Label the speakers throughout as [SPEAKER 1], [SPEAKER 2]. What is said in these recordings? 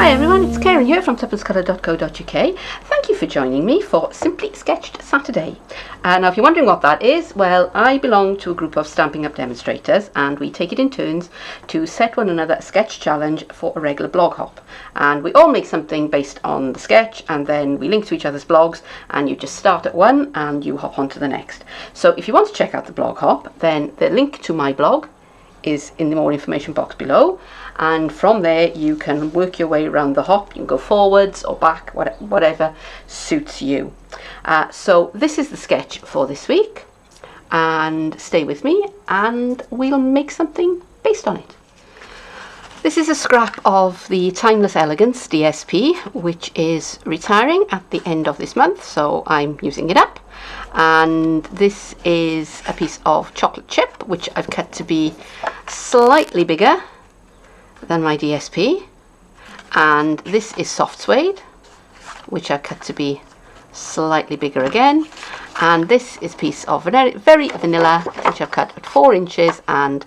[SPEAKER 1] Hi everyone, it's Keren here from tuppencecoloured.co.uk. Thank you for joining me for Simply Sketched Saturday. Now if you're wondering what that is, well, I belong to a group of Stampin' Up demonstrators and we take it in turns to set one another a sketch challenge for a regular blog hop. And we all make something based on the sketch and then we link to each other's blogs, and you just start at one and you hop on to the next. So if you want to check out the blog hop, then the link to my blog is in the more information box below, and from there you can work your way around the hop. You can go forwards or back, whatever suits you. So this is the sketch for this week, and stay with me and we'll make something based on it. This is a scrap of the Timeless Elegance DSP, which is retiring at the end of this month, so I'm using it up. And this is a piece of chocolate chip, which I've cut to be slightly bigger than my DSP. And this is soft suede, which I've cut to be slightly bigger again. And this is a piece of very vanilla, which I've cut at 4 inches and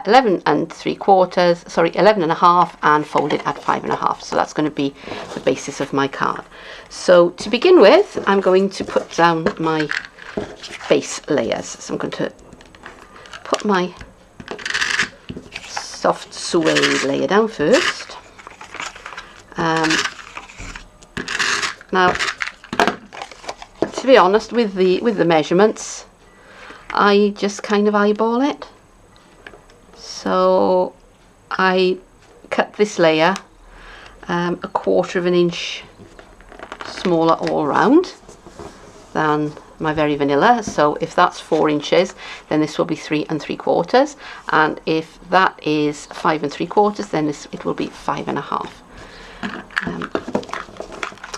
[SPEAKER 1] 11 and 1/2 and folded at 5.5. So that's going to be the basis of my card. So to begin with, I'm going to put down my base layers. So I'm going to put my soft suede layer down first. Now, to be honest, with the measurements, I just kind of eyeball it. So I cut this layer 1/4 inch smaller all round than my very vanilla. So if that's 4 inches, then this will be 3 3/4, and if that is 5 3/4, then it will be 5.5.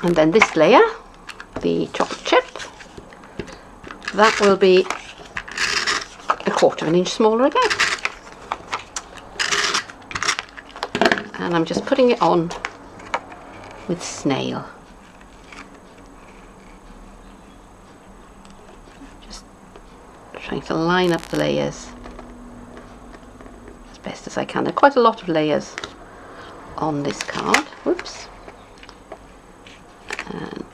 [SPEAKER 1] And then this layer, the chocolate chip, that will be 1/4 inch smaller again. And I'm just putting it on with snail. Just trying to line up the layers as best as I can. There are quite a lot of layers on this card. Whoops. And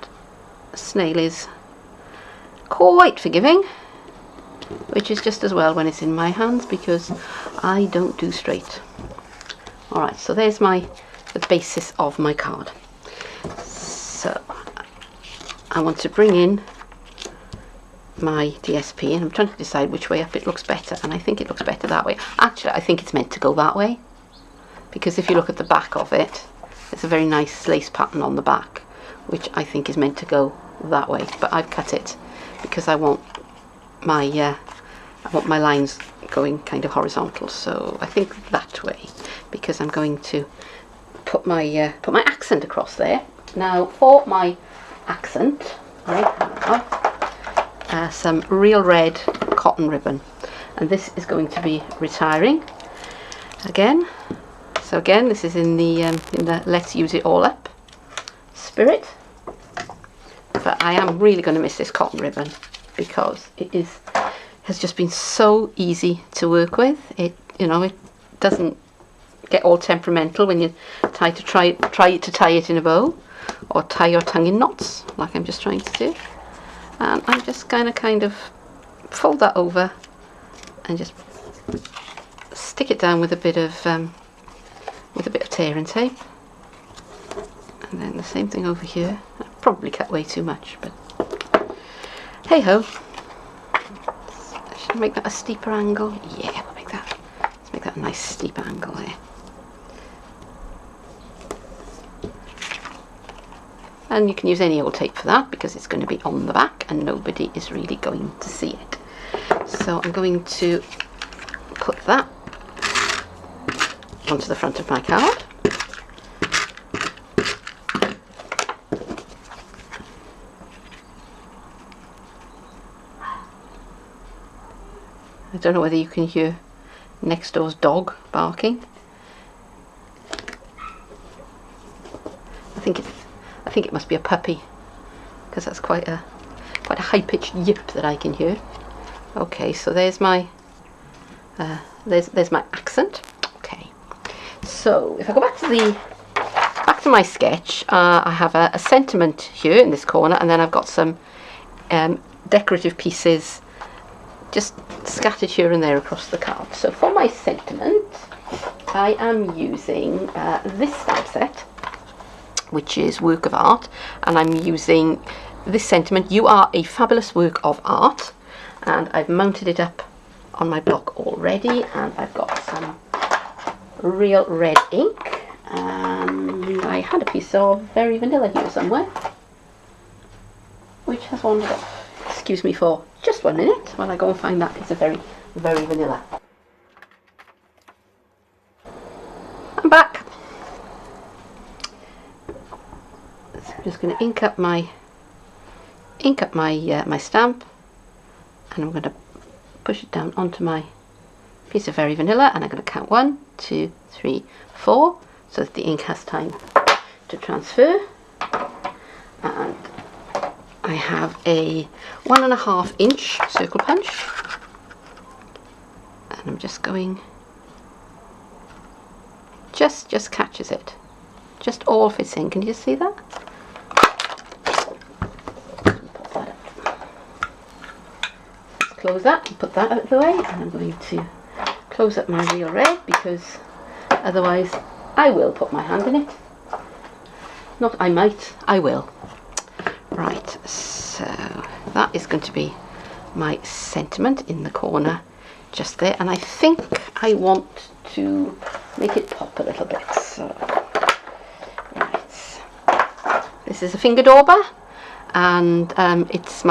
[SPEAKER 1] snail is quite forgiving, which is just as well when it's in my hands because I don't do straight. Alright, so there's the basis of my card. So I want to bring in my DSP, and I'm trying to decide which way up it looks better, and I think it looks better that way. Actually, I think it's meant to go that way, because if you look at the back of it, there's a very nice lace pattern on the back, which I think is meant to go that way, but I've cut it because I want my lines going kind of horizontal, so I think that way, because I'm going to put my accent across there. Now for my accent, I have some real red cotton ribbon, and this is going to be retiring again. So again, this is in the let's use it all up spirit. But I am really going to miss this cotton ribbon because it has just been so easy to work with. It doesn't get all temperamental when you try to tie it in a bow or tie your tongue in knots like I'm just trying to do. And I'm just going to kind of fold that over and just stick it down with a bit of tear and tape. And then the same thing over here. I probably cut way too much, but hey ho. Should I make that a steeper angle? Yeah, let's make that a nice steep angle there. And you can use any old tape for that because it's going to be on the back and nobody is really going to see it. So I'm going to put that onto the front of my card. I don't know whether you can hear next door's dog barking. I think it must be a puppy, because that's quite a high-pitched yip that I can hear. Okay, so there's my there's my accent. Okay, so if I go back to to my sketch, I have a sentiment here in this corner, and then I've got some decorative pieces just scattered here and there across the card. So for my sentiment, I am using this stamp set, which is work of art, and I'm using this sentiment, "You are a fabulous work of art," and I've mounted it up on my block already, and I've got some real red ink, and I had a piece of Very Vanilla here somewhere, which has wandered off. Excuse me for just 1 minute while I go and find that piece of Very Vanilla. I'm back. So I'm just going to ink up my my stamp, and I'm going to push it down onto my piece of Very Vanilla, and I'm going to count 1, 2, 3, 4, so that the ink has time to transfer. And I have a 1.5 inch circle punch, and I'm just going, just catches it, just all fits in. Can you see that? Close that and put that out of the way, and I'm going to close up my real red, because otherwise I will put my hand in it. Not I might, I will. Right, so that is going to be my sentiment in the corner just there, and I think I want to make it pop a little bit. So right, this is a finger dauber, and it's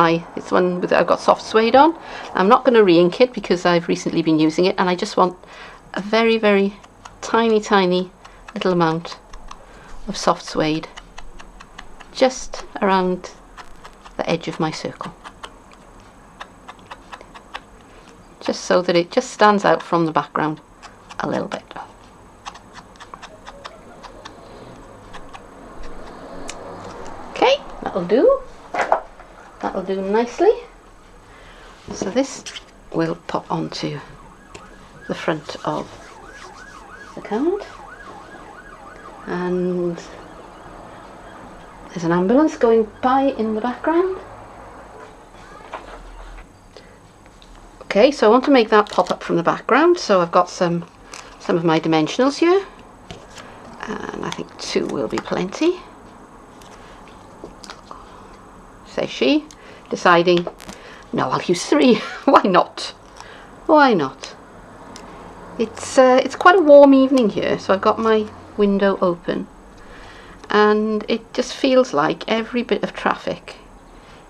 [SPEAKER 1] one with, I've got soft suede on. I'm not going to re-ink it because I've recently been using it, and I just want a very, very tiny little amount of soft suede just around the edge of my circle, just so that it just stands out from the background a little bit. Okay, that'll do nicely. So this will pop onto the front of the card, and there's an ambulance going by in the background. Okay, so I want to make that pop up from the background, so I've got some of my dimensionals here, and I think 2 will be plenty, says she, deciding, no, I'll use 3. Why not? Why not? It's quite a warm evening here, so I've got my window open, and it just feels like every bit of traffic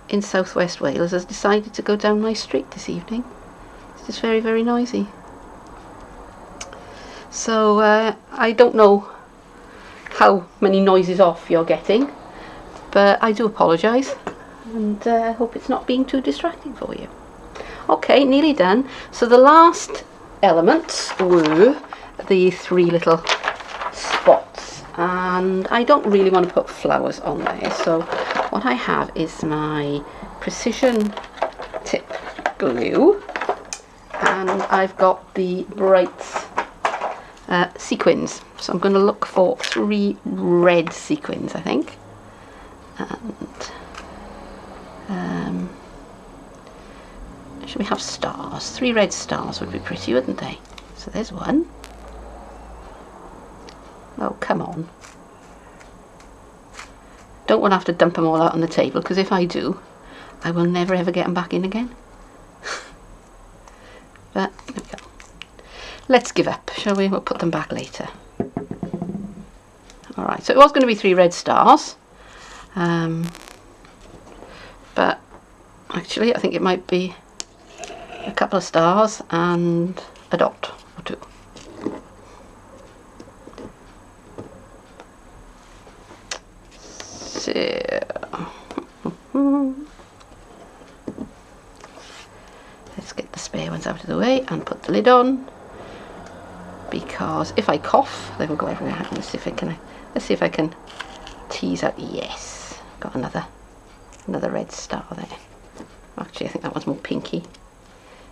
[SPEAKER 1] in southwest Wales has decided to go down my street this evening. It's just very, very noisy. So I don't know how many noises off you're getting, but I do apologise, and hope it's not being too distracting for you. Okay, nearly done. So the last elements were the 3 little spots, and I don't really want to put flowers on there, so what I have is my precision tip glue, and I've got the bright sequins, so I'm going to look for 3 red sequins, I think, and should we have stars? 3 red stars would be pretty, wouldn't they? So there's one. Oh, come on. Don't want to have to dump them all out on the table, because if I do, I will never ever get them back in again. But there we go. Let's give up, shall we? We'll put them back later. Alright, so it was going to be 3 red stars. But actually I think it might be a couple of stars and a dot or 2. So let's get the spare ones out of the way and put the lid on, because if I cough they will go everywhere. Let's see if I can tease out. Yes, got another red star there. Actually I think that one's more pinky.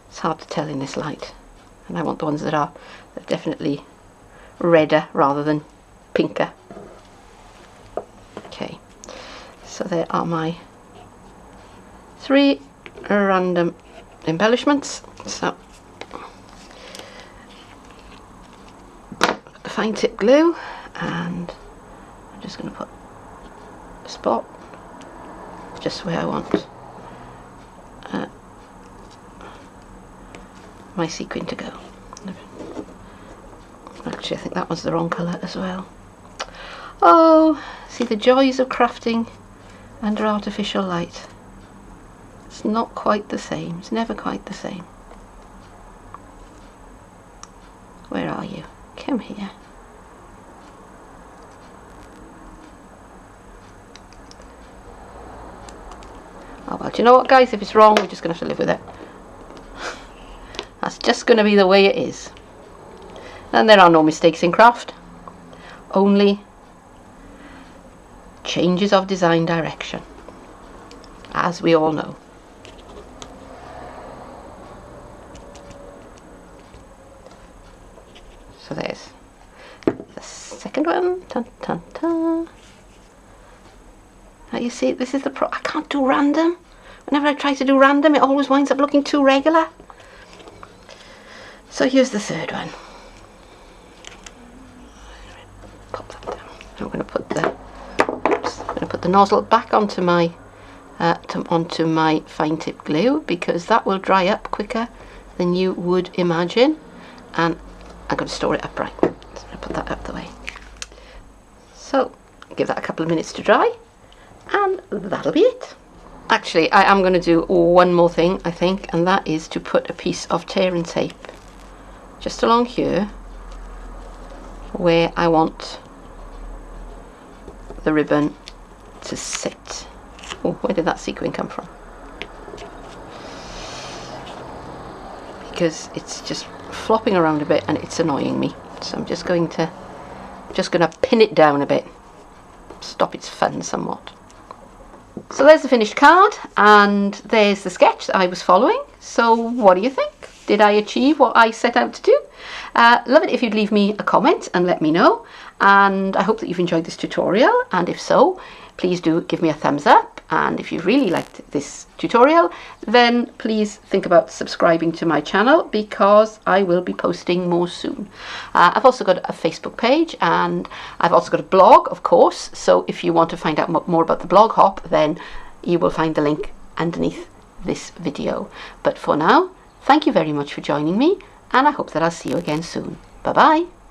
[SPEAKER 1] It's hard to tell in this light, and I want the ones that are definitely redder rather than pinker. So there are my 3 random embellishments. So the fine tip glue, and I'm just going to put a spot just where I want my sequin to go. Actually, I think that was the wrong colour as well. Oh, see the joys of crafting under artificial light. It's not quite the same. It's never quite the same. Where are you? Come here. Oh well, do you know what, guys? If it's wrong, we're just going to have to live with it. That's just going to be the way it is. And there are no mistakes in craft. Only changes of design direction, as we all know. So there's the second one. Dun, dun, dun. Now you see, this is the I can't do random. Whenever I try to do random, it always winds up looking too regular. So here's the third one. Pop that down. I'm going to put the nozzle back onto my fine tip glue, because that will dry up quicker than you would imagine, and I'm going to store it upright. So I'm going to put that out the way. So give that a couple of minutes to dry, and that'll be it. Actually, I am going to do one more thing, I think, and that is to put a piece of tear and tape just along here where I want the ribbon to sit. Oh, where did that sequin come from? Because it's just flopping around a bit and it's annoying me. So I'm just going to pin it down a bit, stop its fun somewhat. So there's the finished card, and there's the sketch that I was following. So what do you think? Did I achieve what I set out to do? Love it if you'd leave me a comment and let me know. And I hope that you've enjoyed this tutorial, and if so, please do give me a thumbs up. And if you really liked this tutorial, then please think about subscribing to my channel, because I will be posting more soon. I've also got a Facebook page, and I've also got a blog, of course. So if you want to find out more about the blog hop, then you will find the link underneath this video. But for now, thank you very much for joining me, and I hope that I'll see you again soon. Bye bye.